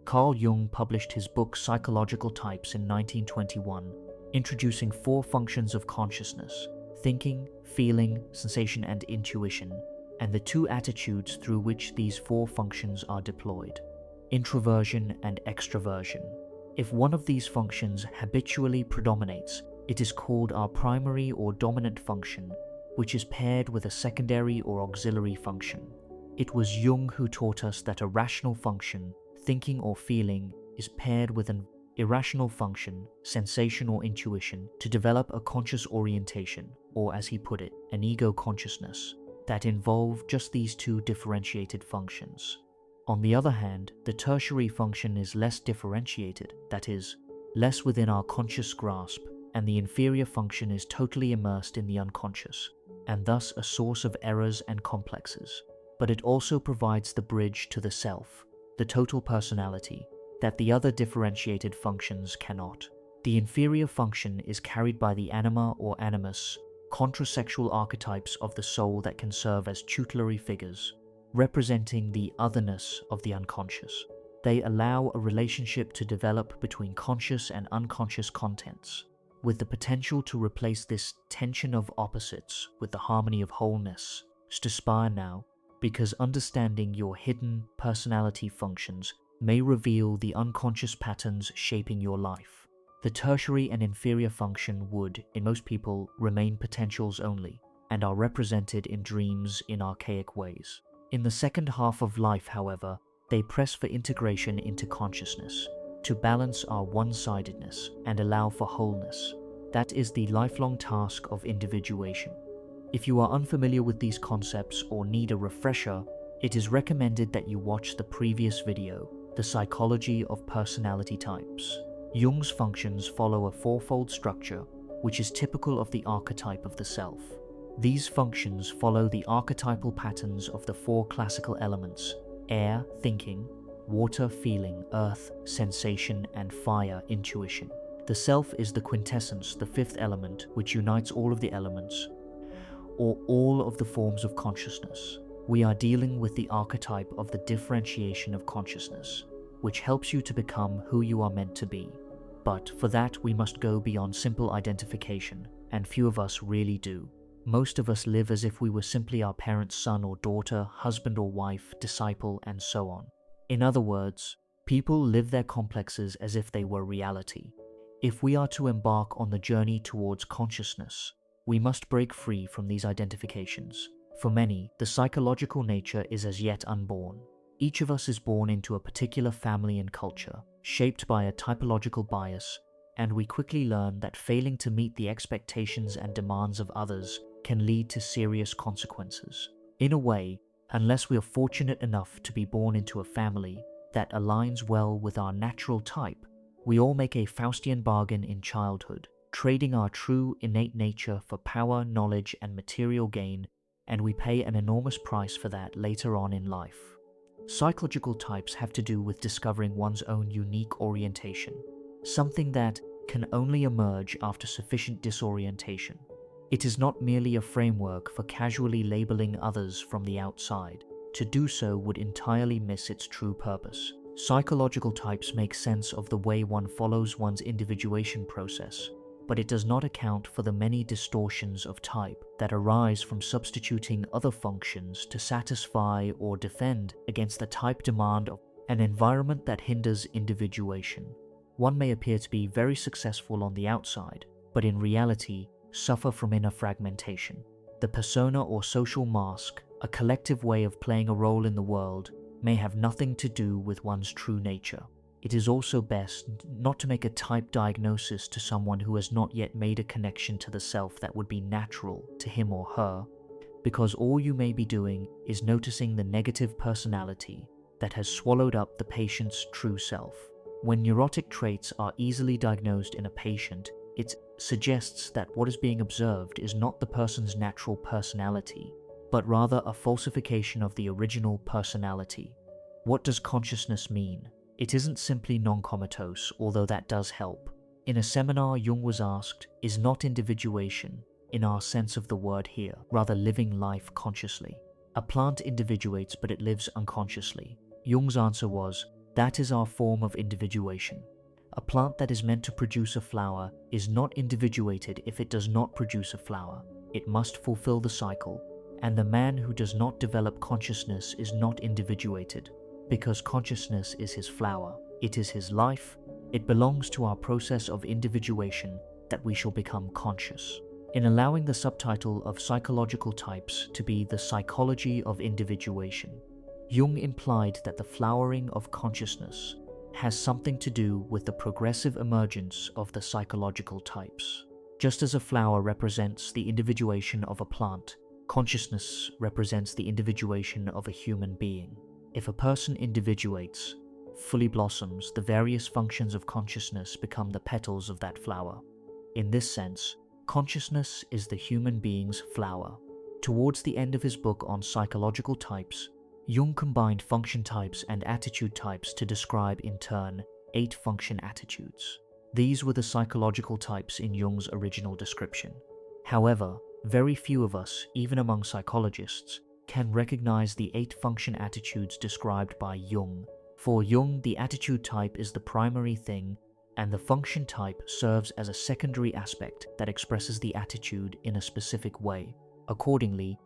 Carl Jung published his book Psychological Types in 1921, introducing 4 functions of consciousness: thinking, feeling, sensation, and intuition, and the 2 attitudes through which these 4 functions are deployed: introversion and extroversion. If one of these functions habitually predominates, it is called our primary or dominant function, which is paired with a secondary or auxiliary function. It was Jung who taught us that a rational function, thinking or feeling, is paired with an irrational function, sensation or intuition, to develop a conscious orientation, or as he put it, an ego consciousness, that involve just these 2 differentiated functions. On the other hand, the tertiary function is less differentiated, that is, less within our conscious grasp, and the inferior function is totally immersed in the unconscious, and thus a source of errors and complexes. But it also provides the bridge to the self, the total personality, that the other differentiated functions cannot. The inferior function is carried by the anima or animus, contrasexual archetypes of the soul that can serve as tutelary figures, representing the otherness of the unconscious. They allow a relationship to develop between conscious and unconscious contents, with the potential to replace this tension of opposites with the harmony of wholeness. To spire now, because understanding your hidden personality functions may reveal the unconscious patterns shaping your life. The tertiary and inferior function would, in most people, remain potentials only, and are represented in dreams in archaic ways. In the second half of life, however, they press for integration into consciousness, to balance our one-sidedness and allow for wholeness. That is the lifelong task of individuation. If you are unfamiliar with these concepts or need a refresher, it is recommended that you watch the previous video, The Psychology of Personality Types. Jung's functions follow a 4-fold structure, which is typical of the archetype of the self. These functions follow the archetypal patterns of the 4 classical elements: air, thinking; water, feeling; earth, sensation; and fire, intuition. The self is the quintessence, the 5th element, which unites all of the elements, or all of the forms of consciousness. We are dealing with the archetype of the differentiation of consciousness, which helps you to become who you are meant to be. But for that, we must go beyond simple identification, and few of us really do. Most of us live as if we were simply our parents' son or daughter, husband or wife, disciple, and so on. In other words, people live their complexes as if they were reality. If we are to embark on the journey towards consciousness, we must break free from these identifications. For many, the psychological nature is as yet unborn. Each of us is born into a particular family and culture, shaped by a typological bias, and we quickly learn that failing to meet the expectations and demands of others can lead to serious consequences. In a way, unless we are fortunate enough to be born into a family that aligns well with our natural type, we all make a Faustian bargain in childhood, trading our true innate nature for power, knowledge, and material gain, and we pay an enormous price for that later on in life. Psychological types have to do with discovering one's own unique orientation, something that can only emerge after sufficient disorientation. It is not merely a framework for casually labeling others from the outside. To do so would entirely miss its true purpose. Psychological types make sense of the way one follows one's individuation process, but it does not account for the many distortions of type that arise from substituting other functions to satisfy or defend against the type demand of an environment that hinders individuation. One may appear to be very successful on the outside, but in reality suffer from inner fragmentation. The persona or social mask, a collective way of playing a role in the world, may have nothing to do with one's true nature. It is also best not to make a type diagnosis to someone who has not yet made a connection to the self that would be natural to him or her, because all you may be doing is noticing the negative personality that has swallowed up the patient's true self. When neurotic traits are easily diagnosed in a patient, it suggests that what is being observed is not the person's natural personality, but rather a falsification of the original personality. What does consciousness mean? It isn't simply non-comatose, although that does help. In a seminar, Jung was asked, is not individuation, in our sense of the word here, rather living life consciously? A plant individuates, but it lives unconsciously. Jung's answer was, That is our form of individuation. A plant that is meant to produce a flower is not individuated if it does not produce a flower. It must fulfill the cycle, and the man who does not develop consciousness is not individuated, because consciousness is his flower. It is his life. It belongs to our process of individuation that we shall become conscious. In allowing the subtitle of psychological types to be the psychology of individuation, Jung implied that the flowering of consciousness has something to do with the progressive emergence of the psychological types. Just as a flower represents the individuation of a plant, consciousness represents the individuation of a human being. If a person individuates, fully blossoms, the various functions of consciousness become the petals of that flower. In this sense, consciousness is the human being's flower. Towards the end of his book on psychological types, Jung combined function types and attitude types to describe, in turn, 8 function attitudes. These were the psychological types in Jung's original description. However, very few of us, even among psychologists, can recognize the 8 function attitudes described by Jung. For Jung, the attitude type is the primary thing, and the function type serves as a secondary aspect that expresses the attitude in a specific way. Accordingly,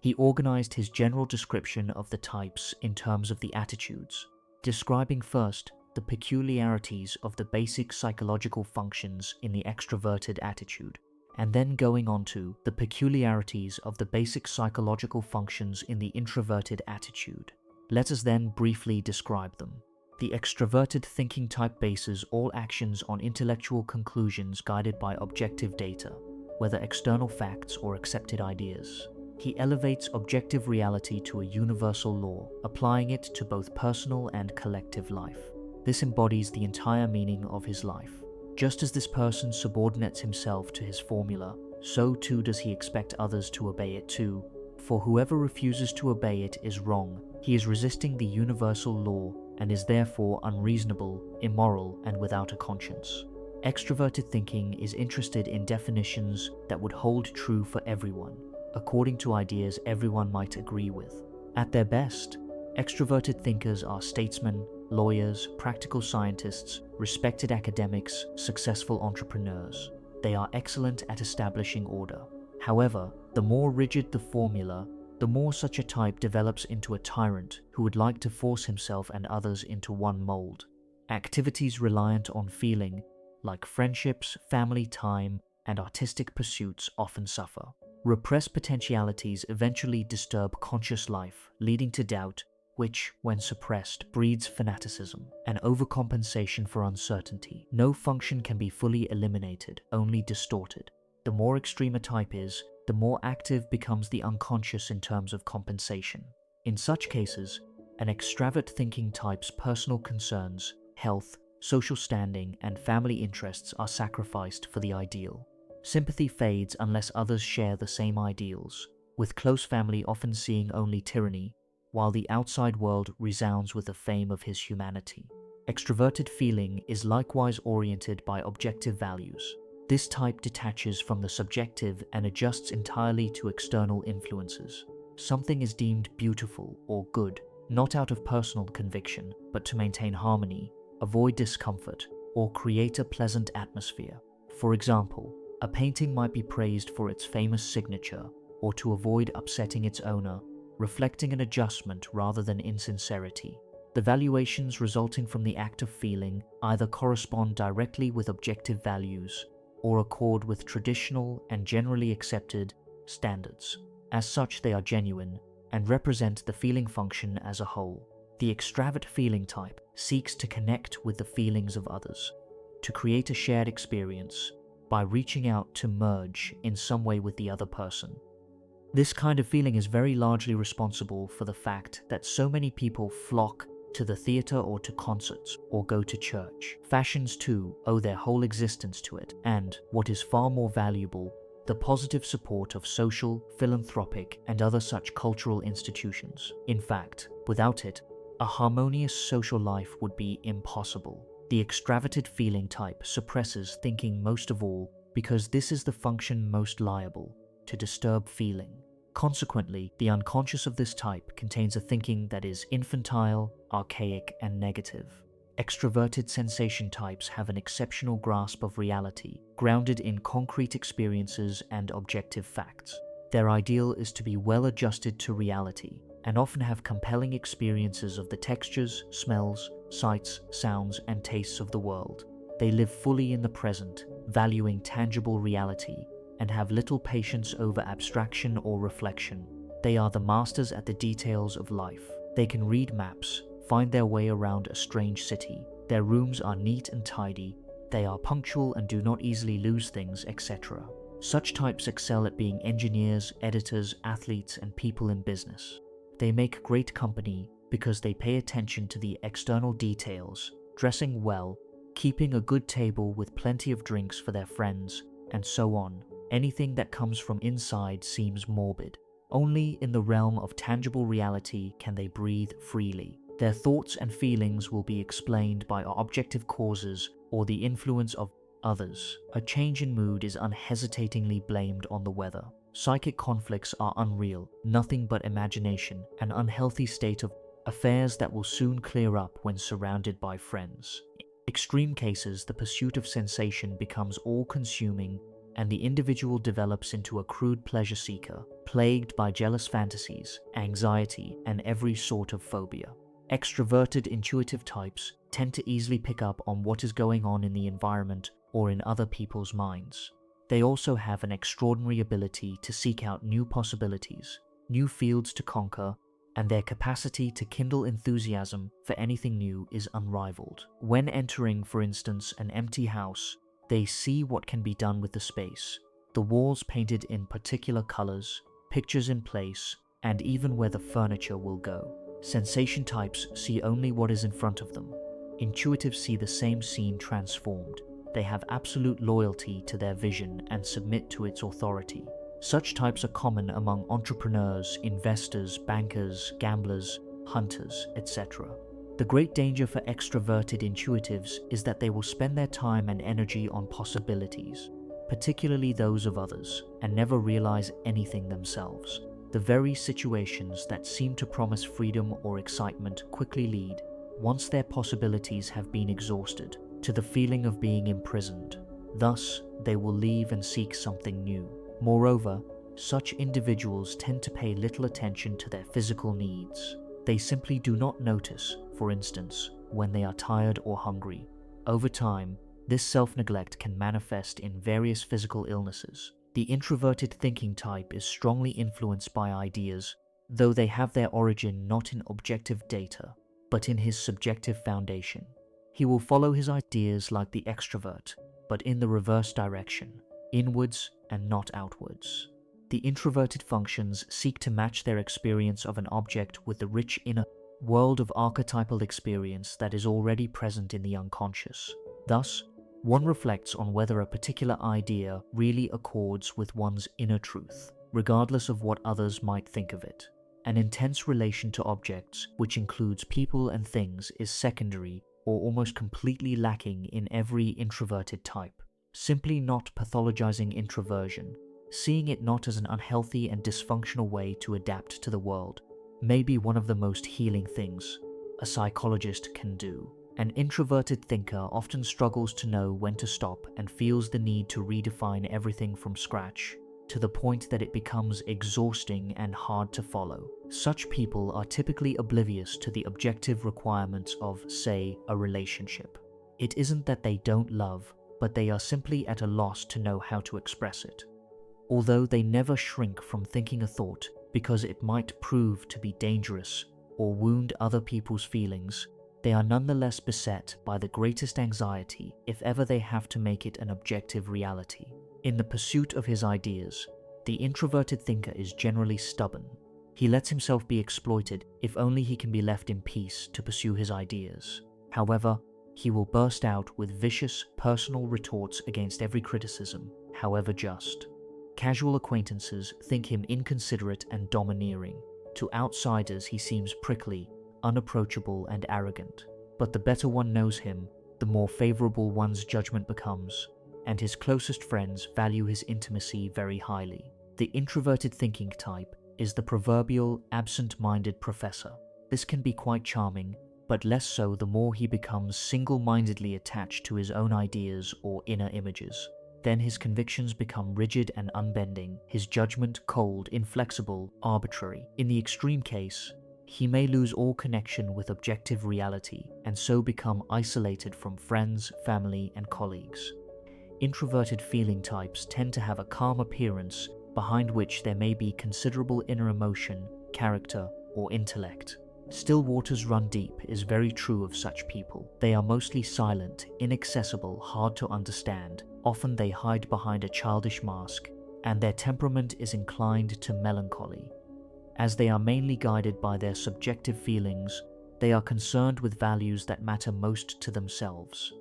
he organized his general description of the types in terms of the attitudes, describing first the peculiarities of the basic psychological functions in the extroverted attitude, and then going on to the peculiarities of the basic psychological functions in the introverted attitude. Let us then briefly describe them. The extroverted thinking type bases all actions on intellectual conclusions guided by objective data, whether external facts or accepted ideas. He elevates objective reality to a universal law, applying it to both personal and collective life. This embodies the entire meaning of his life. Just as this person subordinates himself to his formula, so too does he expect others to obey it too, for whoever refuses to obey it is wrong. He is resisting the universal law and is therefore unreasonable, immoral, and without a conscience. Extroverted thinking is interested in definitions that would hold true for everyone, according to ideas everyone might agree with. At their best, extroverted thinkers are statesmen, lawyers, practical scientists, respected academics, successful entrepreneurs. They are excellent at establishing order. However, the more rigid the formula, the more such a type develops into a tyrant who would like to force himself and others into one mold. Activities reliant on feeling, like friendships, family time, and artistic pursuits, often suffer. Repressed potentialities eventually disturb conscious life, leading to doubt, which, when suppressed, breeds fanaticism and overcompensation for uncertainty. No function can be fully eliminated, only distorted. The more extreme a type is, the more active becomes the unconscious in terms of compensation. In such cases, an extravert thinking type's personal concerns, health, social standing, and family interests are sacrificed for the ideal. Sympathy fades unless others share the same ideals, with close family often seeing only tyranny, while the outside world resounds with the fame of his humanity. Extroverted feeling is likewise oriented by objective values. This type detaches from the subjective and adjusts entirely to external influences. Something is deemed beautiful or good, not out of personal conviction, but to maintain harmony, avoid discomfort, or create a pleasant atmosphere. For example, a painting might be praised for its famous signature, or to avoid upsetting its owner, reflecting an adjustment rather than insincerity. The valuations resulting from the act of feeling either correspond directly with objective values, or accord with traditional and generally accepted standards. As such, they are genuine and represent the feeling function as a whole. The extravert feeling type seeks to connect with the feelings of others, to create a shared experience, by reaching out to merge in some way with the other person. This kind of feeling is very largely responsible for the fact that so many people flock to the theater or to concerts or go to church. Fashions too owe their whole existence to it, and, what is far more valuable, the positive support of social, philanthropic, and other such cultural institutions. In fact, without it, a harmonious social life would be impossible. The extraverted feeling type suppresses thinking most of all because this is the function most liable to disturb feeling. Consequently, the unconscious of this type contains a thinking that is infantile, archaic, and negative. Extroverted sensation types have an exceptional grasp of reality, grounded in concrete experiences and objective facts. Their ideal is to be well adjusted to reality, and often have compelling experiences of the textures, smells, sights, sounds, and tastes of the world. They live fully in the present, valuing tangible reality, and have little patience over abstraction or reflection. They are the masters at the details of life. They can read maps, find their way around a strange city. Their rooms are neat and tidy. They are punctual and do not easily lose things, etc. Such types excel at being engineers, editors, athletes, and people in business. They make great company because they pay attention to the external details, dressing well, keeping a good table with plenty of drinks for their friends, and so on. Anything that comes from inside seems morbid. Only in the realm of tangible reality can they breathe freely. Their thoughts and feelings will be explained by objective causes or the influence of others. A change in mood is unhesitatingly blamed on the weather. Psychic conflicts are unreal, nothing but imagination, an unhealthy state of affairs that will soon clear up when surrounded by friends. In extreme cases, the pursuit of sensation becomes all-consuming, and the individual develops into a crude pleasure seeker, plagued by jealous fantasies, anxiety, and every sort of phobia. Extroverted intuitive types tend to easily pick up on what is going on in the environment or in other people's minds. They also have an extraordinary ability to seek out new possibilities, new fields to conquer, and their capacity to kindle enthusiasm for anything new is unrivaled. When entering, for instance, an empty house, they see what can be done with the space, the walls painted in particular colors, pictures in place, and even where the furniture will go. Sensation types see only what is in front of them. Intuitives see the same scene transformed. They have absolute loyalty to their vision and submit to its authority. Such types are common among entrepreneurs, investors, bankers, gamblers, hunters, etc. The great danger for extroverted intuitives is that they will spend their time and energy on possibilities, particularly those of others, and never realize anything themselves. The very situations that seem to promise freedom or excitement quickly lead, once their possibilities have been exhausted, to the feeling of being imprisoned. Thus, they will leave and seek something new. Moreover, such individuals tend to pay little attention to their physical needs. They simply do not notice, for instance, when they are tired or hungry. Over time, this self-neglect can manifest in various physical illnesses. The introverted thinking type is strongly influenced by ideas, though they have their origin not in objective data, but in his subjective foundation. He will follow his ideas like the extrovert, but in the reverse direction, inwards and not outwards. The introverted functions seek to match their experience of an object with the rich inner world of archetypal experience that is already present in the unconscious. Thus, one reflects on whether a particular idea really accords with one's inner truth, regardless of what others might think of it. An intense relation to objects, which includes people and things, is secondary or almost completely lacking in every introverted type. Simply not pathologizing introversion, seeing it not as an unhealthy and dysfunctional way to adapt to the world, may be one of the most healing things a psychologist can do. An introverted thinker often struggles to know when to stop and feels the need to redefine everything from scratch, to the point that it becomes exhausting and hard to follow. Such people are typically oblivious to the objective requirements of, say, a relationship. It isn't that they don't love, but they are simply at a loss to know how to express it. Although they never shrink from thinking a thought because it might prove to be dangerous or wound other people's feelings, they are nonetheless beset by the greatest anxiety if ever they have to make it an objective reality. In the pursuit of his ideas, the introverted thinker is generally stubborn. He lets himself be exploited if only he can be left in peace to pursue his ideas. However, he will burst out with vicious, personal retorts against every criticism, however just. Casual acquaintances think him inconsiderate and domineering. To outsiders he seems prickly, unapproachable, and arrogant. But the better one knows him, the more favorable one's judgment becomes, and his closest friends value his intimacy very highly. The introverted thinking type is the proverbial absent-minded professor. This can be quite charming, but less so the more he becomes single-mindedly attached to his own ideas or inner images. Then his convictions become rigid and unbending, his judgment cold, inflexible, arbitrary. In the extreme case, he may lose all connection with objective reality and so become isolated from friends, family, and colleagues. Introverted feeling types tend to have a calm appearance behind which there may be considerable inner emotion, character, or intellect. Still waters run deep is very true of such people. They are mostly silent, inaccessible, hard to understand. Often they hide behind a childish mask, and their temperament is inclined to melancholy. As they are mainly guided by their subjective feelings, they are concerned with values that matter most to themselves,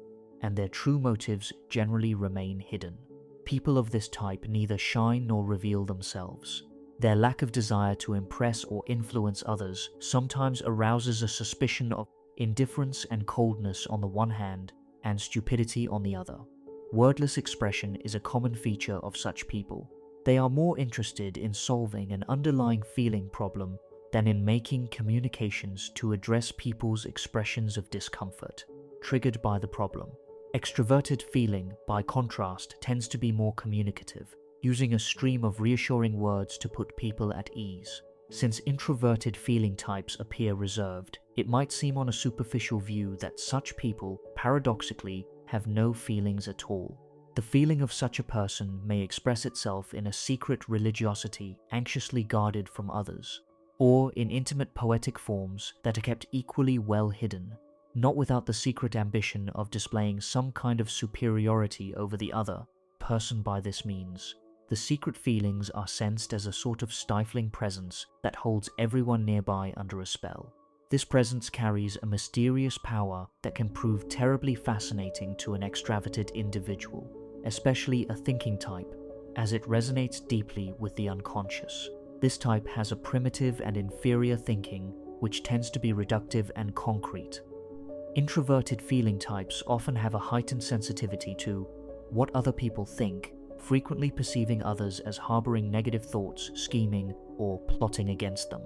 and their true motives generally remain hidden. People of this type neither shine nor reveal themselves. Their lack of desire to impress or influence others sometimes arouses a suspicion of indifference and coldness on the one hand, and stupidity on the other. Wordless expression is a common feature of such people. They are more interested in solving an underlying feeling problem than in making communications to address people's expressions of discomfort triggered by the problem. Extroverted feeling, by contrast, tends to be more communicative, using a stream of reassuring words to put people at ease. Since introverted feeling types appear reserved, it might seem on a superficial view that such people, paradoxically, have no feelings at all. The feeling of such a person may express itself in a secret religiosity anxiously guarded from others, or in intimate poetic forms that are kept equally well hidden, not without the secret ambition of displaying some kind of superiority over the other person by this means. The secret feelings are sensed as a sort of stifling presence that holds everyone nearby under a spell. This presence carries a mysterious power that can prove terribly fascinating to an extroverted individual, especially a thinking type, as it resonates deeply with the unconscious. This type has a primitive and inferior thinking, which tends to be reductive and concrete. Introverted feeling types often have a heightened sensitivity to what other people think, frequently perceiving others as harboring negative thoughts, scheming, or plotting against them.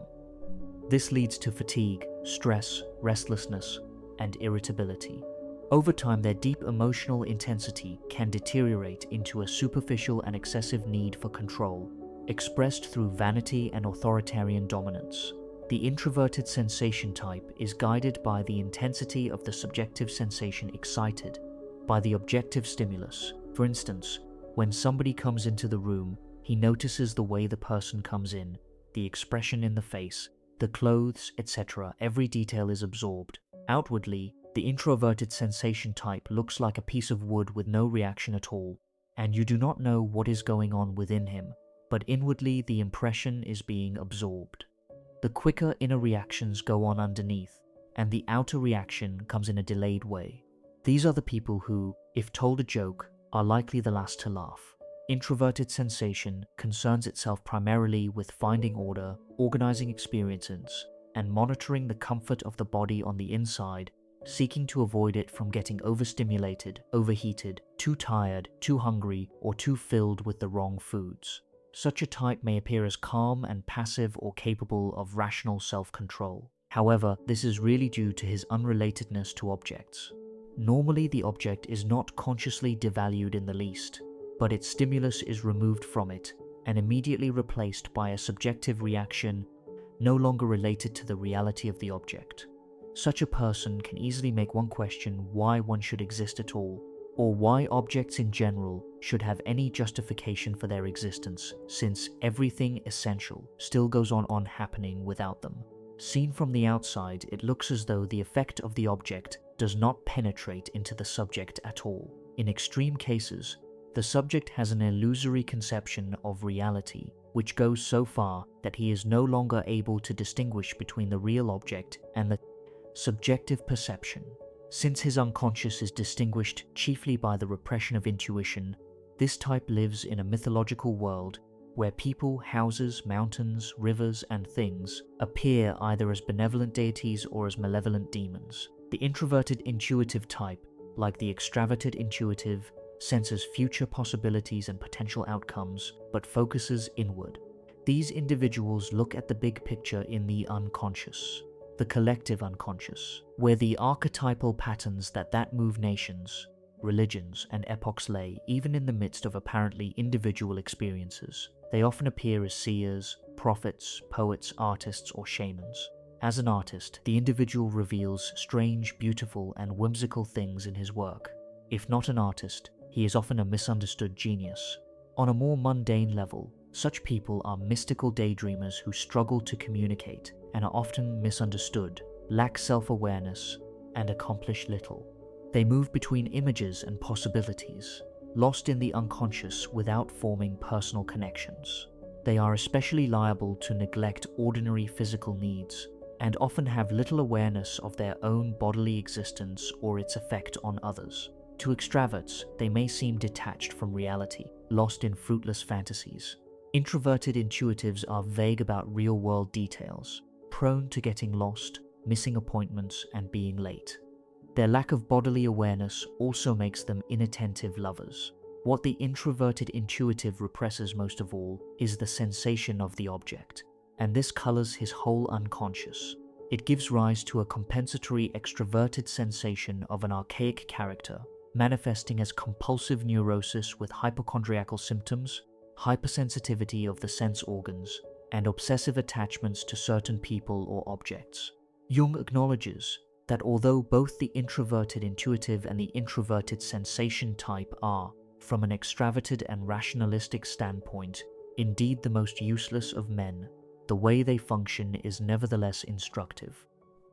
This leads to fatigue, stress, restlessness, and irritability. Over time, their deep emotional intensity can deteriorate into a superficial and excessive need for control, expressed through vanity and authoritarian dominance. The introverted sensation type is guided by the intensity of the subjective sensation excited by the objective stimulus. For instance, when somebody comes into the room, he notices the way the person comes in, the expression in the face, the clothes, etc. Every detail is absorbed. Outwardly, the introverted sensation type looks like a piece of wood with no reaction at all, and you do not know what is going on within him, but inwardly the impression is being absorbed. The quicker inner reactions go on underneath, and the outer reaction comes in a delayed way. These are the people who, if told a joke, are likely the last to laugh. Introverted sensation concerns itself primarily with finding order, organizing experiences, and monitoring the comfort of the body on the inside, seeking to avoid it from getting overstimulated, overheated, too tired, too hungry, or too filled with the wrong foods. Such a type may appear as calm and passive or capable of rational self-control. However, this is really due to his unrelatedness to objects. Normally, the object is not consciously devalued in the least, but its stimulus is removed from it and immediately replaced by a subjective reaction no longer related to the reality of the object. Such a person can easily make one question why one should exist at all, or why objects in general should have any justification for their existence, since everything essential still goes on happening without them. Seen from the outside, it looks as though the effect of the object does not penetrate into the subject at all. In extreme cases, the subject has an illusory conception of reality, which goes so far that he is no longer able to distinguish between the real object and the subjective perception. Since his unconscious is distinguished chiefly by the repression of intuition, this type lives in a mythological world where people, houses, mountains, rivers, and things appear either as benevolent deities or as malevolent demons. The introverted intuitive type, like the extroverted intuitive, senses future possibilities and potential outcomes, but focuses inward. These individuals look at the big picture in the unconscious, the collective unconscious, where the archetypal patterns that move nations, religions, and epochs lay, even in the midst of apparently individual experiences. They often appear as seers, prophets, poets, artists, or shamans. As an artist, the individual reveals strange, beautiful, and whimsical things in his work. If not an artist, he is often a misunderstood genius. On a more mundane level, such people are mystical daydreamers who struggle to communicate and are often misunderstood, lack self-awareness, and accomplish little. They move between images and possibilities, lost in the unconscious without forming personal connections. They are especially liable to neglect ordinary physical needs and often have little awareness of their own bodily existence or its effect on others. To extroverts, they may seem detached from reality, lost in fruitless fantasies. Introverted intuitives are vague about real-world details, prone to getting lost, missing appointments, and being late. Their lack of bodily awareness also makes them inattentive lovers. What the introverted intuitive represses most of all is the sensation of the object, and this colors his whole unconscious. It gives rise to a compensatory extroverted sensation of an archaic character, manifesting as compulsive neurosis with hypochondriacal symptoms, hypersensitivity of the sense organs, and obsessive attachments to certain people or objects. Jung acknowledges that although both the introverted intuitive and the introverted sensation type are, from an extraverted and rationalistic standpoint, indeed the most useless of men, the way they function is nevertheless instructive.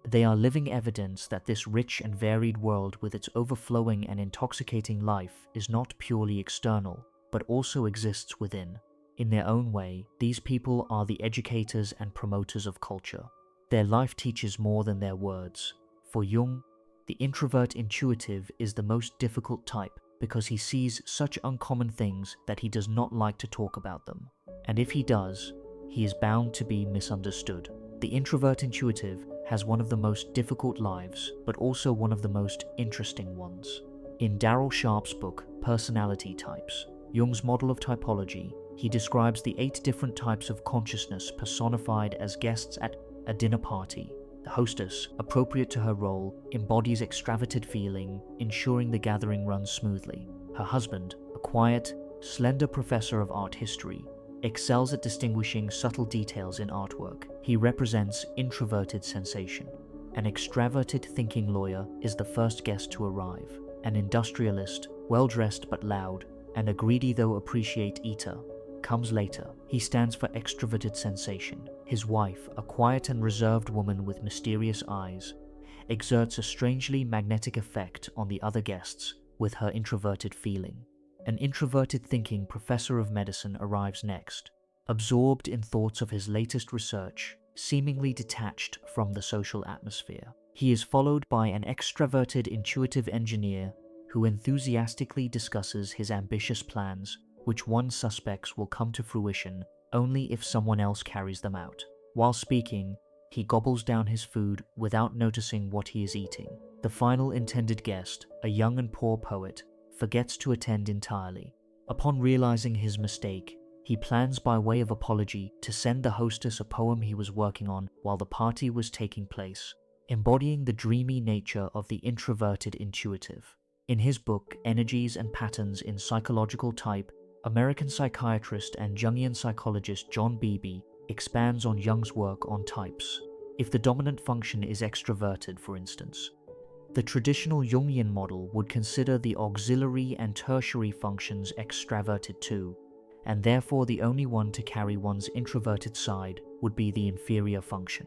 They are living evidence that this rich and varied world with its overflowing and intoxicating life is not purely external, but also exists within. In their own way, these people are the educators and promoters of culture. Their life teaches more than their words. For Jung, the introvert intuitive is the most difficult type because he sees such uncommon things that he does not like to talk about them. And if he does, he is bound to be misunderstood. The introvert intuitive has one of the most difficult lives, but also one of the most interesting ones. In Darrell Sharp's book, Personality Types, Jung's model of typology, he describes the 8 different types of consciousness personified as guests at a dinner party. The hostess, appropriate to her role, embodies extraverted feeling, ensuring the gathering runs smoothly. Her husband, a quiet, slender professor of art history, excels at distinguishing subtle details in artwork. He represents introverted sensation. An extraverted thinking lawyer is the first guest to arrive. An industrialist, well-dressed but loud, and a greedy though appreciate eater, comes later. He stands for extroverted sensation. His wife, a quiet and reserved woman with mysterious eyes, exerts a strangely magnetic effect on the other guests with her introverted feeling. An introverted thinking professor of medicine arrives next, absorbed in thoughts of his latest research, seemingly detached from the social atmosphere. He is followed by an extroverted intuitive engineer who enthusiastically discusses his ambitious plans, which one suspects will come to fruition only if someone else carries them out. While speaking, he gobbles down his food without noticing what he is eating. The final intended guest, a young and poor poet, forgets to attend entirely. Upon realizing his mistake, he plans by way of apology to send the hostess a poem he was working on while the party was taking place, embodying the dreamy nature of the introverted intuitive. In his book, Energies and Patterns in Psychological Type, American psychiatrist and Jungian psychologist John Beebe expands on Jung's work on types. If the dominant function is extroverted, for instance, the traditional Jungian model would consider the auxiliary and tertiary functions extraverted too, and therefore the only one to carry one's introverted side would be the inferior function.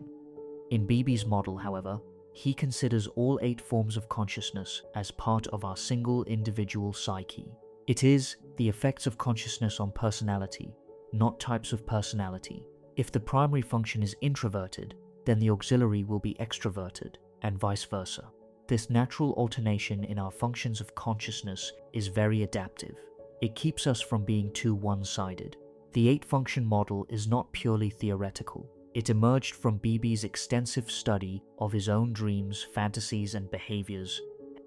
In Beebe's model, however, he considers all 8 forms of consciousness as part of our single individual psyche. It is the effects of consciousness on personality, not types of personality. If the primary function is introverted, then the auxiliary will be extroverted, and vice versa. This natural alternation in our functions of consciousness is very adaptive. It keeps us from being too one-sided. The 8-function model is not purely theoretical. It emerged from Beebe's extensive study of his own dreams, fantasies, and behaviors,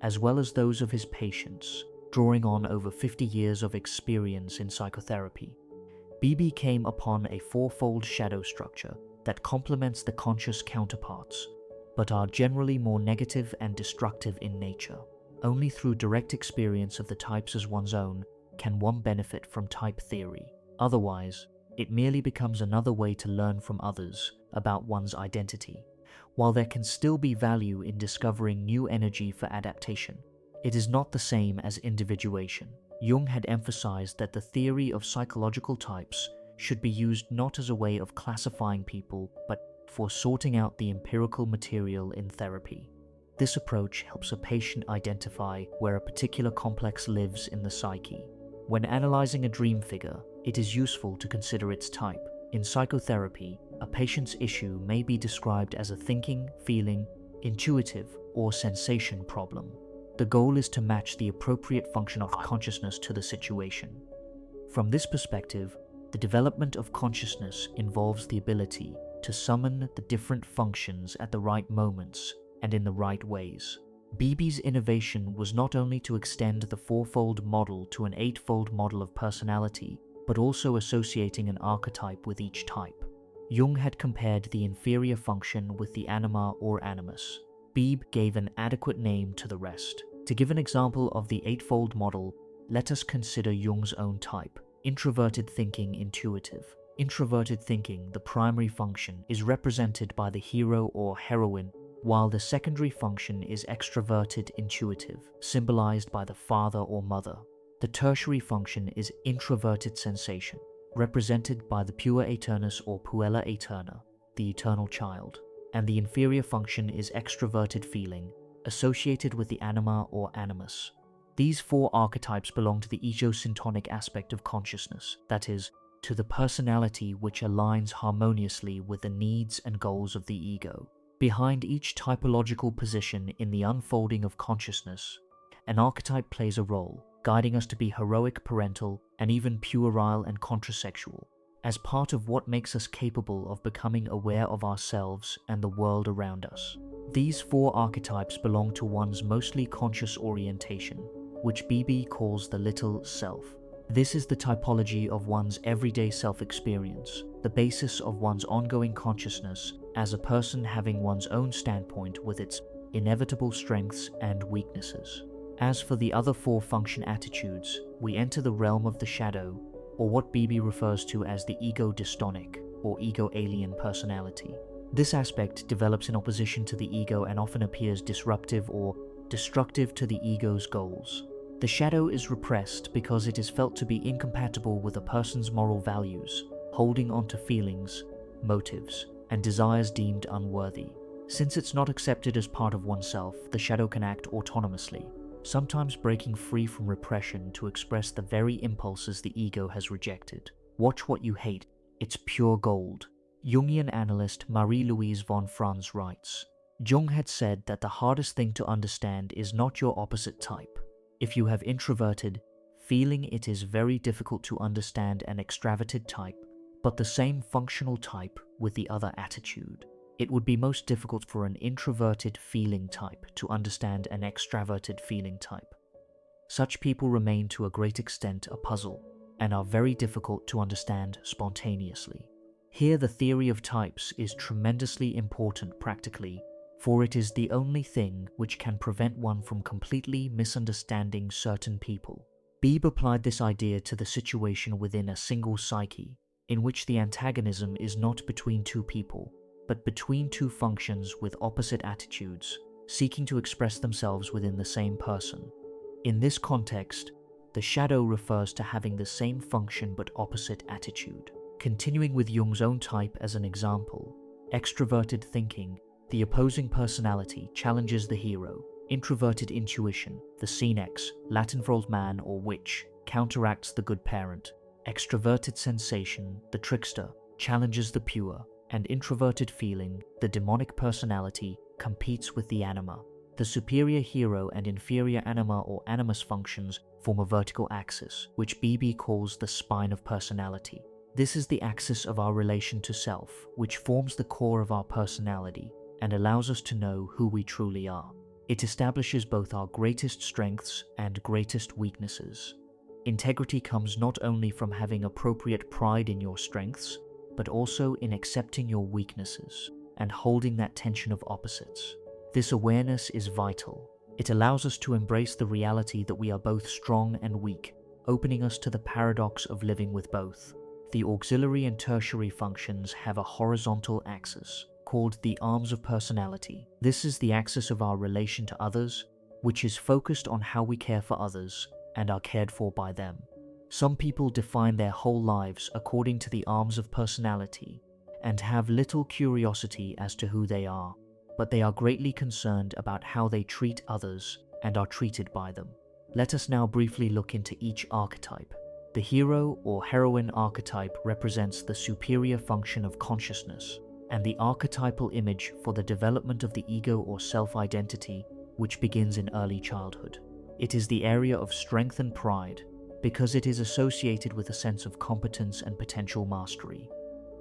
as well as those of his patients, drawing on over 50 years of experience in psychotherapy. Beebe came upon a fourfold shadow structure that complements the conscious counterparts, but are generally more negative and destructive in nature. Only through direct experience of the types as one's own can one benefit from type theory. Otherwise, it merely becomes another way to learn from others about one's identity. While there can still be value in discovering new energy for adaptation, it is not the same as individuation. Jung had emphasized that the theory of psychological types should be used not as a way of classifying people, but for sorting out the empirical material in therapy. This approach helps a patient identify where a particular complex lives in the psyche. When analyzing a dream figure, it is useful to consider its type. In psychotherapy, a patient's issue may be described as a thinking, feeling, intuitive, or sensation problem. The goal is to match the appropriate function of consciousness to the situation. From this perspective, the development of consciousness involves the ability to summon the different functions at the right moments and in the right ways. Beebe's innovation was not only to extend the fourfold model to an eightfold model of personality, but also associating an archetype with each type. Jung had compared the inferior function with the anima or animus. Beebe gave an adequate name to the rest. To give an example of the eightfold model, let us consider Jung's own type: introverted thinking intuitive. Introverted thinking, the primary function, is represented by the hero or heroine, while the secondary function is extroverted intuitive, symbolized by the father or mother. The tertiary function is introverted sensation, represented by the pure aeternus or puella aeterna, the eternal child. And the inferior function is extroverted feeling, associated with the anima or animus. These four archetypes belong to the ego-syntonic aspect of consciousness, that is, to the personality which aligns harmoniously with the needs and goals of the ego. Behind each typological position in the unfolding of consciousness, an archetype plays a role, guiding us to be heroic, parental, and even puerile and contrasexual, as part of what makes us capable of becoming aware of ourselves and the world around us. These four archetypes belong to one's mostly conscious orientation, which Beebe calls the little self. This is the typology of one's everyday self-experience, the basis of one's ongoing consciousness as a person having one's own standpoint with its inevitable strengths and weaknesses. As for the other four function attitudes, we enter the realm of the shadow, or what Beebe refers to as the ego-dystonic, or ego-alien personality. This aspect develops in opposition to the ego and often appears disruptive or destructive to the ego's goals. The shadow is repressed because it is felt to be incompatible with a person's moral values, holding on to feelings, motives, and desires deemed unworthy. Since it's not accepted as part of oneself, the shadow can act autonomously, sometimes breaking free from repression to express the very impulses the ego has rejected. Watch what you hate, it's pure gold. Jungian analyst Marie-Louise von Franz writes, Jung had said that the hardest thing to understand is not your opposite type. If you have introverted feeling, it is very difficult to understand an extraverted type, but the same functional type with the other attitude. It would be most difficult for an introverted feeling type to understand an extraverted feeling type. Such people remain to a great extent a puzzle, and are very difficult to understand spontaneously. Here the theory of types is tremendously important practically, for it is the only thing which can prevent one from completely misunderstanding certain people. Beebe applied this idea to the situation within a single psyche, in which the antagonism is not between two people, but between two functions with opposite attitudes, seeking to express themselves within the same person. In this context, the shadow refers to having the same function but opposite attitude. Continuing with Jung's own type as an example, extroverted thinking, the opposing personality, challenges the hero. Introverted intuition, the senex, Latin for old man or witch, counteracts the good parent. Extroverted sensation, the trickster, challenges the pure, and introverted feeling, the demonic personality, competes with the anima. The superior hero and inferior anima or animus functions form a vertical axis, which Beebe calls the spine of personality. This is the axis of our relation to self, which forms the core of our personality and allows us to know who we truly are. It establishes both our greatest strengths and greatest weaknesses. Integrity comes not only from having appropriate pride in your strengths, but also in accepting your weaknesses and holding that tension of opposites. This awareness is vital. It allows us to embrace the reality that we are both strong and weak, opening us to the paradox of living with both. The auxiliary and tertiary functions have a horizontal axis, called the arms of personality. This is the axis of our relation to others, which is focused on how we care for others and are cared for by them. Some people define their whole lives according to the arms of personality and have little curiosity as to who they are, but they are greatly concerned about how they treat others and are treated by them. Let us now briefly look into each archetype. The hero or heroine archetype represents the superior function of consciousness and the archetypal image for the development of the ego or self-identity, which begins in early childhood. It is the area of strength and pride because it is associated with a sense of competence and potential mastery.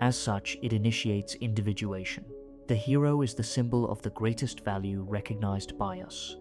As such, it initiates individuation. The hero is the symbol of the greatest value recognized by us.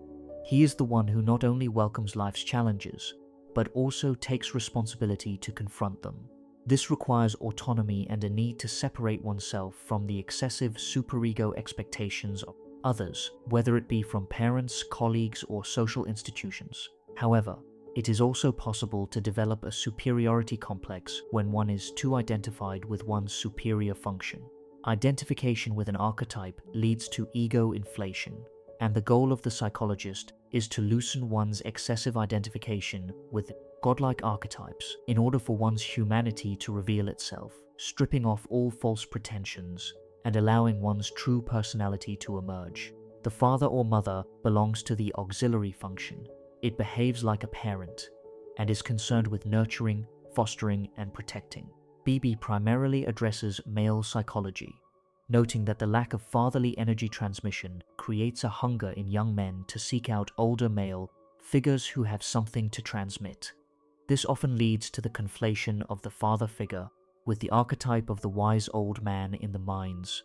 He is the one who not only welcomes life's challenges, but also takes responsibility to confront them. This requires autonomy and a need to separate oneself from the excessive superego expectations of others, whether it be from parents, colleagues, or social institutions. However, it is also possible to develop a superiority complex when one is too identified with one's superior function. Identification with an archetype leads to ego inflation, and the goal of the psychologist is to loosen one's excessive identification with godlike archetypes in order for one's humanity to reveal itself, stripping off all false pretensions and allowing one's true personality to emerge. The father or mother belongs to the auxiliary function. It behaves like a parent and is concerned with nurturing, fostering, and protecting. Beebe primarily addresses male psychology, noting that the lack of fatherly energy transmission creates a hunger in young men to seek out older male figures who have something to transmit. This often leads to the conflation of the father figure with the archetype of the wise old man in the minds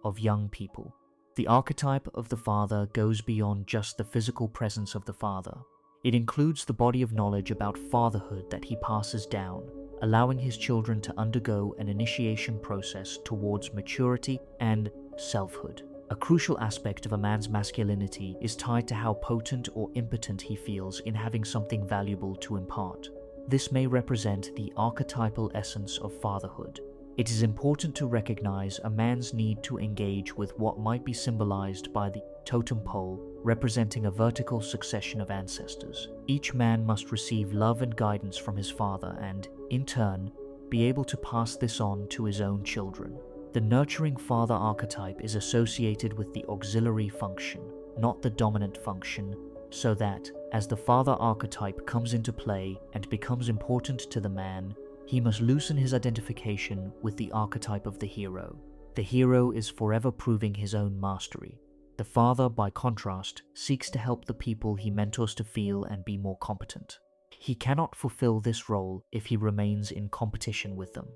of young people. The archetype of the father goes beyond just the physical presence of the father. It includes the body of knowledge about fatherhood that he passes down, allowing his children to undergo an initiation process towards maturity and selfhood. A crucial aspect of a man's masculinity is tied to how potent or impotent he feels in having something valuable to impart. This may represent the archetypal essence of fatherhood. It is important to recognize a man's need to engage with what might be symbolized by the totem pole, representing a vertical succession of ancestors. Each man must receive love and guidance from his father and, in turn, be able to pass this on to his own children. The nurturing father archetype is associated with the auxiliary function, not the dominant function, so that, as the father archetype comes into play and becomes important to the man, he must loosen his identification with the archetype of the hero. The hero is forever proving his own mastery. The father, by contrast, seeks to help the people he mentors to feel and be more competent. He cannot fulfill this role if he remains in competition with them.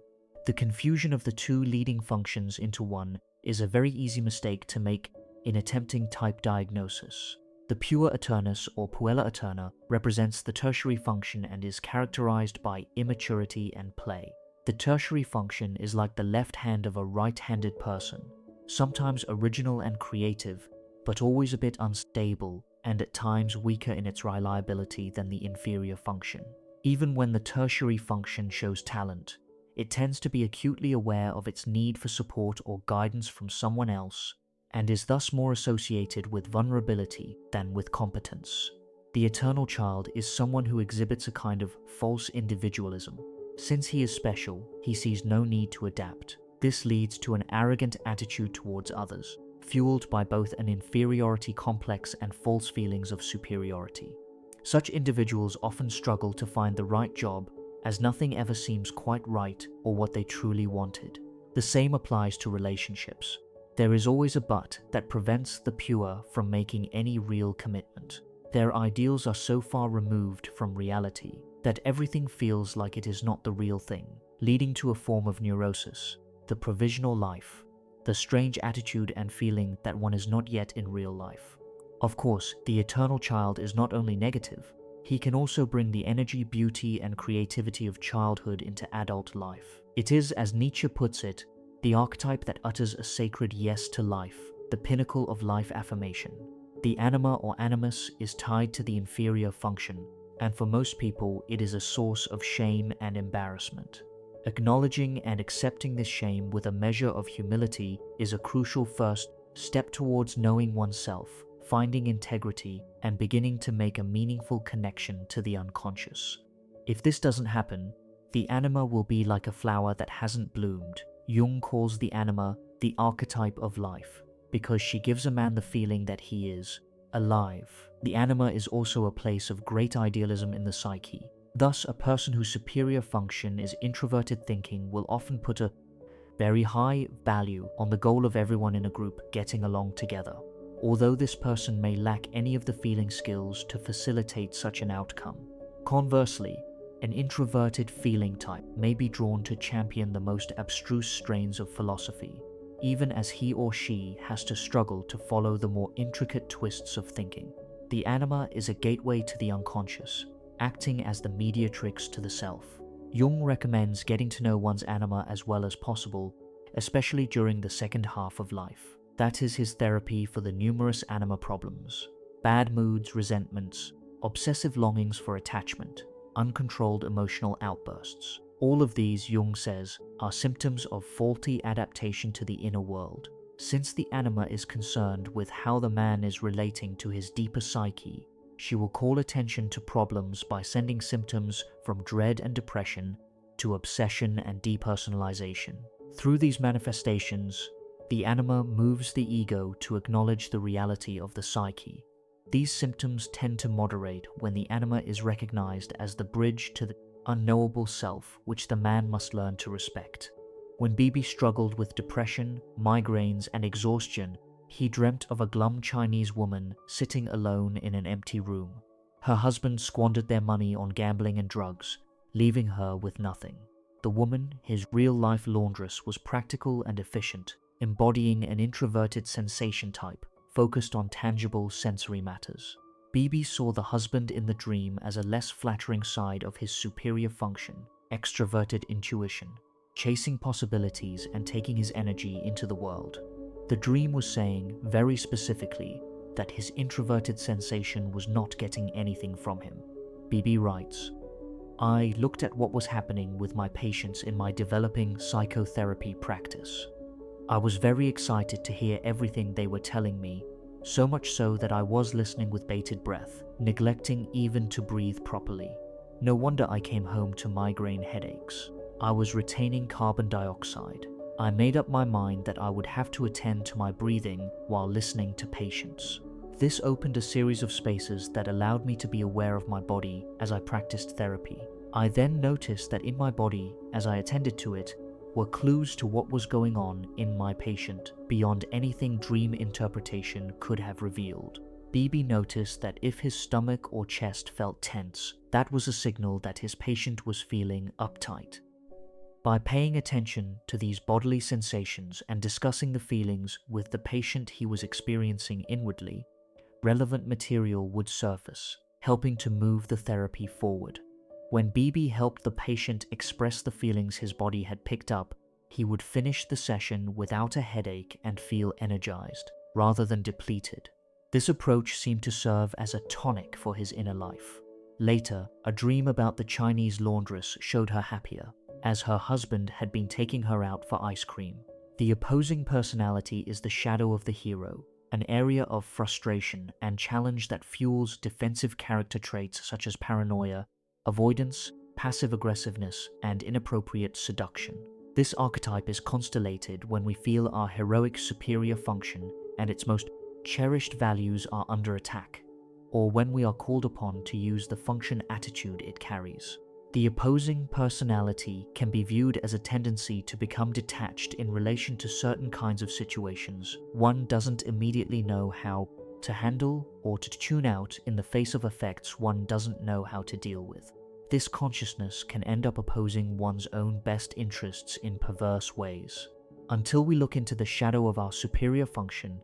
The confusion of the two leading functions into one is a very easy mistake to make in attempting type diagnosis. The pure Eternus or Puella Eterna represents the tertiary function and is characterized by immaturity and play. The tertiary function is like the left hand of a right-handed person, sometimes original and creative, but always a bit unstable and at times weaker in its reliability than the inferior function. Even when the tertiary function shows talent, it tends to be acutely aware of its need for support or guidance from someone else, and is thus more associated with vulnerability than with competence. The eternal child is someone who exhibits a kind of false individualism. Since he is special, he sees no need to adapt. This leads to an arrogant attitude towards others, fueled by both an inferiority complex and false feelings of superiority. Such individuals often struggle to find the right job, as nothing ever seems quite right or what they truly wanted. The same applies to relationships. There is always a but that prevents the pure from making any real commitment. Their ideals are so far removed from reality that everything feels like it is not the real thing, leading to a form of neurosis, the provisional life, the strange attitude and feeling that one is not yet in real life. Of course, the eternal child is not only negative, he can also bring the energy, beauty, and creativity of childhood into adult life. It is, as Nietzsche puts it, the archetype that utters a sacred yes to life, the pinnacle of life affirmation. The anima or animus is tied to the inferior function, and for most people it is a source of shame and embarrassment. Acknowledging and accepting this shame with a measure of humility is a crucial first step towards knowing oneself, finding integrity, and beginning to make a meaningful connection to the unconscious. If this doesn't happen, the anima will be like a flower that hasn't bloomed. Jung calls the anima the archetype of life, because she gives a man the feeling that he is alive. The anima is also a place of great idealism in the psyche. Thus, a person whose superior function is introverted thinking will often put a very high value on the goal of everyone in a group getting along together, although this person may lack any of the feeling skills to facilitate such an outcome. Conversely, an introverted feeling type may be drawn to champion the most abstruse strains of philosophy, even as he or she has to struggle to follow the more intricate twists of thinking. The anima is a gateway to the unconscious, acting as the mediatrix to the self. Jung recommends getting to know one's anima as well as possible, especially during the second half of life. That is his therapy for the numerous anima problems: bad moods, resentments, obsessive longings for attachment, uncontrolled emotional outbursts. All of these, Jung says, are symptoms of faulty adaptation to the inner world. Since the anima is concerned with how the man is relating to his deeper psyche, she will call attention to problems by sending symptoms from dread and depression to obsession and depersonalization. Through these manifestations, the anima moves the ego to acknowledge the reality of the psyche. These symptoms tend to moderate when the anima is recognized as the bridge to the unknowable self, which the man must learn to respect. When Beebe struggled with depression, migraines, and exhaustion, he dreamt of a glum Chinese woman sitting alone in an empty room. Her husband squandered their money on gambling and drugs, leaving her with nothing. The woman, his real-life laundress, was practical and efficient, embodying an introverted sensation type focused on tangible sensory matters. Beebe saw the husband in the dream as a less flattering side of his superior function, extroverted intuition, chasing possibilities and taking his energy into the world. The dream was saying, very specifically, that his introverted sensation was not getting anything from him. Beebe writes, "I looked at what was happening with my patients in my developing psychotherapy practice. I was very excited to hear everything they were telling me, so much so that I was listening with bated breath, neglecting even to breathe properly. No wonder I came home to migraine headaches. I was retaining carbon dioxide. I made up my mind that I would have to attend to my breathing while listening to patients. This opened a series of spaces that allowed me to be aware of my body as I practiced therapy. I then noticed that in my body, as I attended to it, were clues to what was going on in my patient beyond anything dream interpretation could have revealed. Beebe noticed that if his stomach or chest felt tense, that was a signal that his patient was feeling uptight. By paying attention to these bodily sensations and discussing the feelings with the patient he was experiencing inwardly, relevant material would surface, helping to move the therapy forward. When Beebe helped the patient express the feelings his body had picked up, he would finish the session without a headache and feel energized, rather than depleted. This approach seemed to serve as a tonic for his inner life. Later, a dream about the Chinese laundress showed her happier, as her husband had been taking her out for ice cream. The opposing personality is the shadow of the hero, an area of frustration and challenge that fuels defensive character traits such as paranoia, avoidance, passive aggressiveness, and inappropriate seduction. This archetype is constellated when we feel our heroic superior function and its most cherished values are under attack, or when we are called upon to use the function attitude it carries. The opposing personality can be viewed as a tendency to become detached in relation to certain kinds of situations one doesn't immediately know how to handle, or to tune out in the face of effects one doesn't know how to deal with. This consciousness can end up opposing one's own best interests in perverse ways. Until we look into the shadow of our superior function,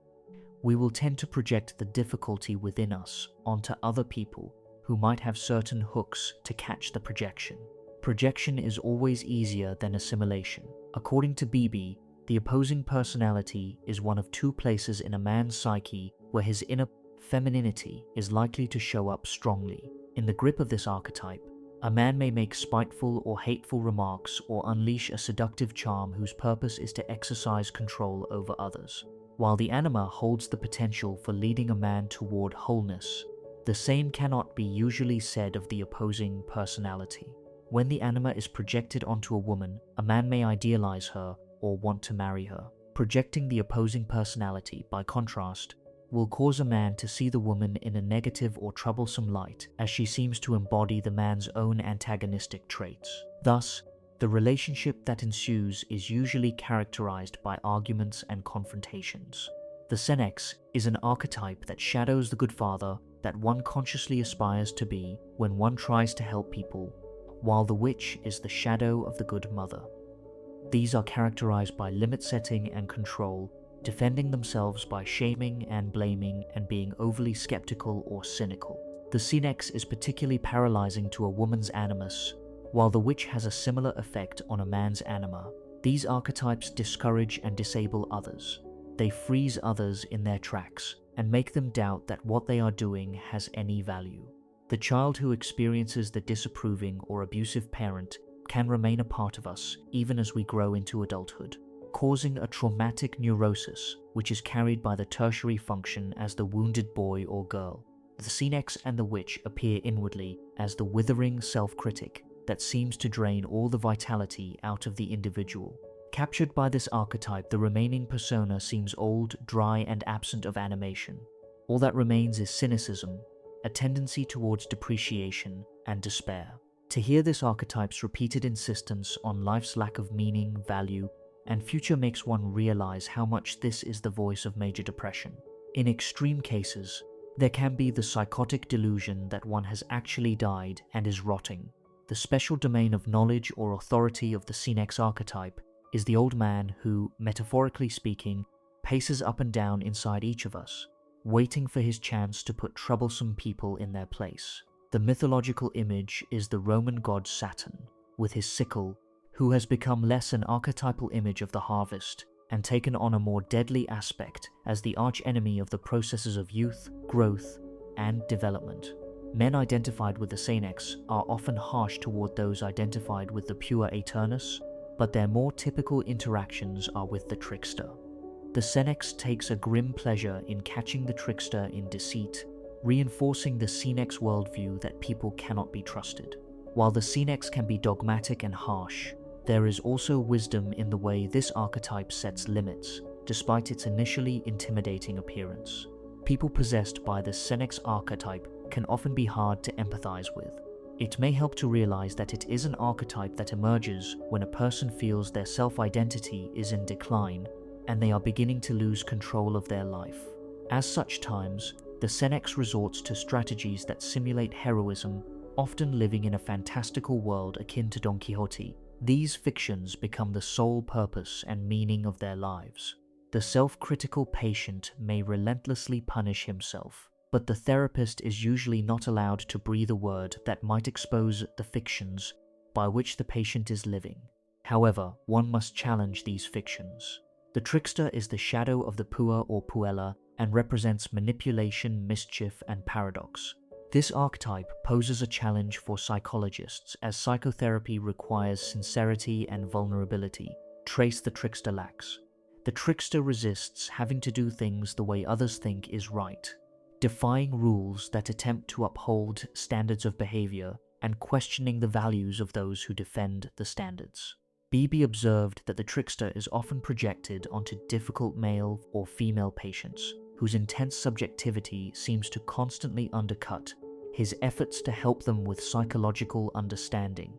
we will tend to project the difficulty within us onto other people, who might have certain hooks to catch the projection. Projection is always easier than assimilation. According to Beebe, the opposing personality is one of two places in a man's psyche where his inner femininity is likely to show up strongly. In the grip of this archetype, a man may make spiteful or hateful remarks or unleash a seductive charm whose purpose is to exercise control over others. While the anima holds the potential for leading a man toward wholeness, the same cannot be usually said of the opposing personality. When the anima is projected onto a woman, a man may idealize her or want to marry her. Projecting the opposing personality, by contrast, will cause a man to see the woman in a negative or troublesome light, as she seems to embody the man's own antagonistic traits. Thus, the relationship that ensues is usually characterized by arguments and confrontations. The senex is an archetype that shadows the good father that one consciously aspires to be when one tries to help people, while the witch is the shadow of the good mother. These are characterized by limit setting and control, defending themselves by shaming and blaming and being overly skeptical or cynical. The senex is particularly paralyzing to a woman's animus, while the witch has a similar effect on a man's anima. These archetypes discourage and disable others. They freeze others in their tracks and make them doubt that what they are doing has any value. The child who experiences the disapproving or abusive parent can remain a part of us even as we grow into adulthood, causing a traumatic neurosis which is carried by the tertiary function as the wounded boy or girl. The senex and the witch appear inwardly as the withering self-critic that seems to drain all the vitality out of the individual. Captured by this archetype, the remaining persona seems old, dry, and absent of animation. All that remains is cynicism, a tendency towards depreciation and despair. To hear this archetype's repeated insistence on life's lack of meaning, value, and future makes one realize how much this is the voice of major depression. In extreme cases, there can be the psychotic delusion that one has actually died and is rotting. The special domain of knowledge or authority of the senex archetype is the old man who, metaphorically speaking, paces up and down inside each of us, waiting for his chance to put troublesome people in their place. The mythological image is the Roman god Saturn, with his sickle, who has become less an archetypal image of the harvest and taken on a more deadly aspect as the archenemy of the processes of youth, growth, and development. Men identified with the senex are often harsh toward those identified with the pure Eternus, but their more typical interactions are with the trickster. The senex takes a grim pleasure in catching the trickster in deceit, reinforcing the senex worldview that people cannot be trusted. While the senex can be dogmatic and harsh, there is also wisdom in the way this archetype sets limits, despite its initially intimidating appearance. People possessed by the senex archetype can often be hard to empathize with. It may help to realize that it is an archetype that emerges when a person feels their self-identity is in decline and they are beginning to lose control of their life. As such times, the senex resorts to strategies that simulate heroism, often living in a fantastical world akin to Don Quixote. These fictions become the sole purpose and meaning of their lives. The self-critical patient may relentlessly punish himself, but the therapist is usually not allowed to breathe a word that might expose the fictions by which the patient is living. However, one must challenge these fictions. The trickster is the shadow of the pua or puella and represents manipulation, mischief, and paradox. This archetype poses a challenge for psychologists as psychotherapy requires sincerity and vulnerability, trace the trickster lacks. The trickster resists having to do things the way others think is right, defying rules that attempt to uphold standards of behavior and questioning the values of those who defend the standards. Beebe observed that the trickster is often projected onto difficult male or female patients whose intense subjectivity seems to constantly undercut his efforts to help them with psychological understanding.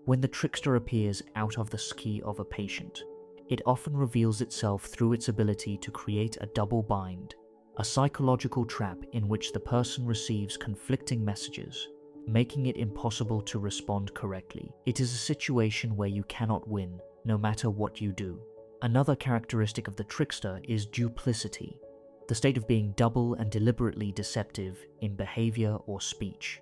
When the trickster appears out of the psyche of a patient, it often reveals itself through its ability to create a double bind, a psychological trap in which the person receives conflicting messages, making it impossible to respond correctly. It is a situation where you cannot win, no matter what you do. Another characteristic of the trickster is duplicity, the state of being double and deliberately deceptive in behavior or speech.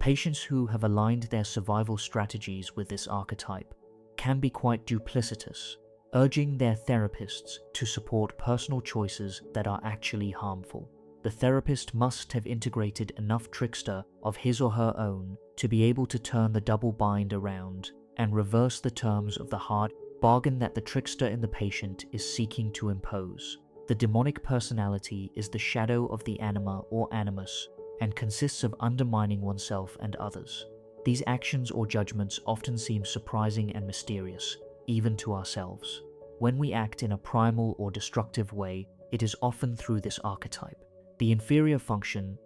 Patients who have aligned their survival strategies with this archetype can be quite duplicitous, urging their therapists to support personal choices that are actually harmful. The therapist must have integrated enough trickster of his or her own to be able to turn the double bind around and reverse the terms of the hard bargain that the trickster in the patient is seeking to impose. The demonic personality is the shadow of the anima or animus and consists of undermining oneself and others. These actions or judgments often seem surprising and mysterious, even to ourselves. When we act in a primal or destructive way, it is often through this archetype. The inferior function,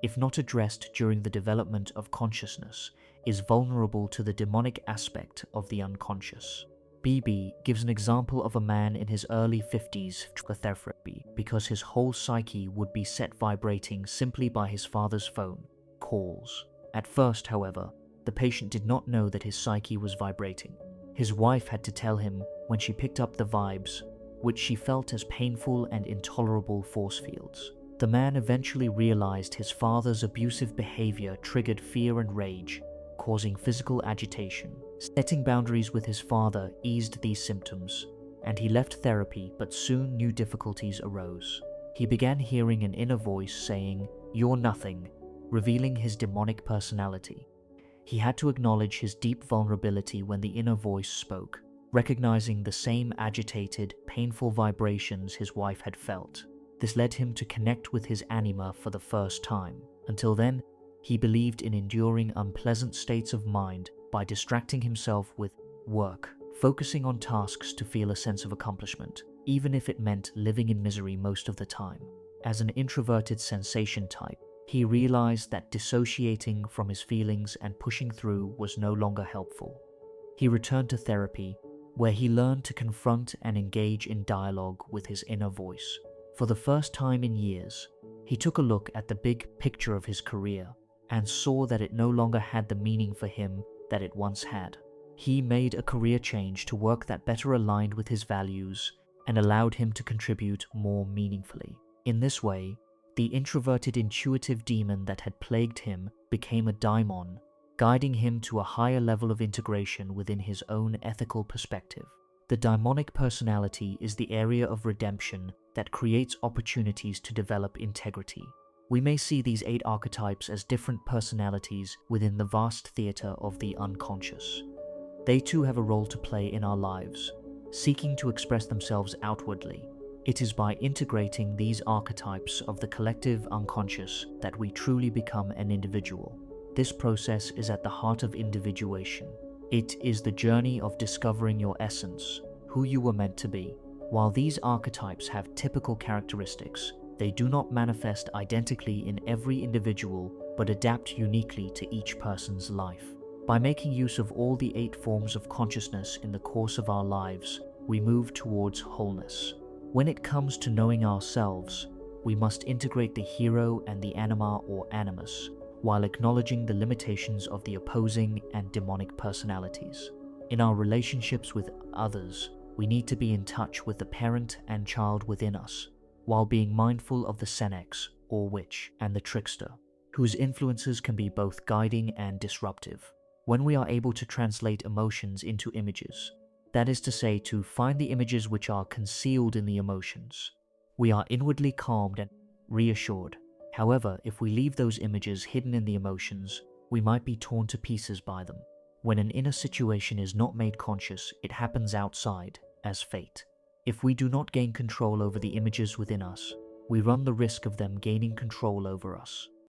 if not addressed during the development of consciousness, is vulnerable to the demonic aspect of the unconscious. Beebe gives an example of a man in his early 50s for therapy because his whole psyche would be set vibrating simply by his father's phone calls. At first, however, the patient did not know that his psyche was vibrating. His wife had to tell him when she picked up the vibes, which she felt as painful and intolerable force fields. The man eventually realized his father's abusive behavior triggered fear and rage, causing physical agitation. Setting boundaries with his father eased these symptoms, and he left therapy, but soon new difficulties arose. He began hearing an inner voice saying, "You're nothing," revealing his demonic personality. He had to acknowledge his deep vulnerability when the inner voice spoke, recognizing the same agitated, painful vibrations his wife had felt. This led him to connect with his anima for the first time. Until then, he believed in enduring unpleasant states of mind by distracting himself with work, focusing on tasks to feel a sense of accomplishment, even if it meant living in misery most of the time. As an introverted sensation type, he realized that dissociating from his feelings and pushing through was no longer helpful. He returned to therapy, where he learned to confront and engage in dialogue with his inner voice. For the first time in years, he took a look at the big picture of his career and saw that it no longer had the meaning for him that it once had. He made a career change to work that better aligned with his values and allowed him to contribute more meaningfully. In this way, the introverted intuitive demon that had plagued him became a daimon, guiding him to a higher level of integration within his own ethical perspective. The daimonic personality is the area of redemption that creates opportunities to develop integrity. We may see these 8 archetypes as different personalities within the vast theater of the unconscious. They too have a role to play in our lives, seeking to express themselves outwardly. It is by integrating these archetypes of the collective unconscious that we truly become an individual. This process is at the heart of individuation. It is the journey of discovering your essence, who you were meant to be. While these archetypes have typical characteristics, they do not manifest identically in every individual, but adapt uniquely to each person's life. By making use of all the 8 forms of consciousness in the course of our lives, we move towards wholeness. When it comes to knowing ourselves, we must integrate the hero and the anima or animus, while acknowledging the limitations of the opposing and demonic personalities. In our relationships with others, we need to be in touch with the parent and child within us, while being mindful of the senex, or witch, and the trickster, whose influences can be both guiding and disruptive. When we are able to translate emotions into images, that is to say, to find the images which are concealed in the emotions, we are inwardly calmed and reassured. However, if we leave those images hidden in the emotions, we might be torn to pieces by them. When an inner situation is not made conscious, it happens outside, as fate. If we do not gain control over the images within us, we run the risk of them gaining control over us.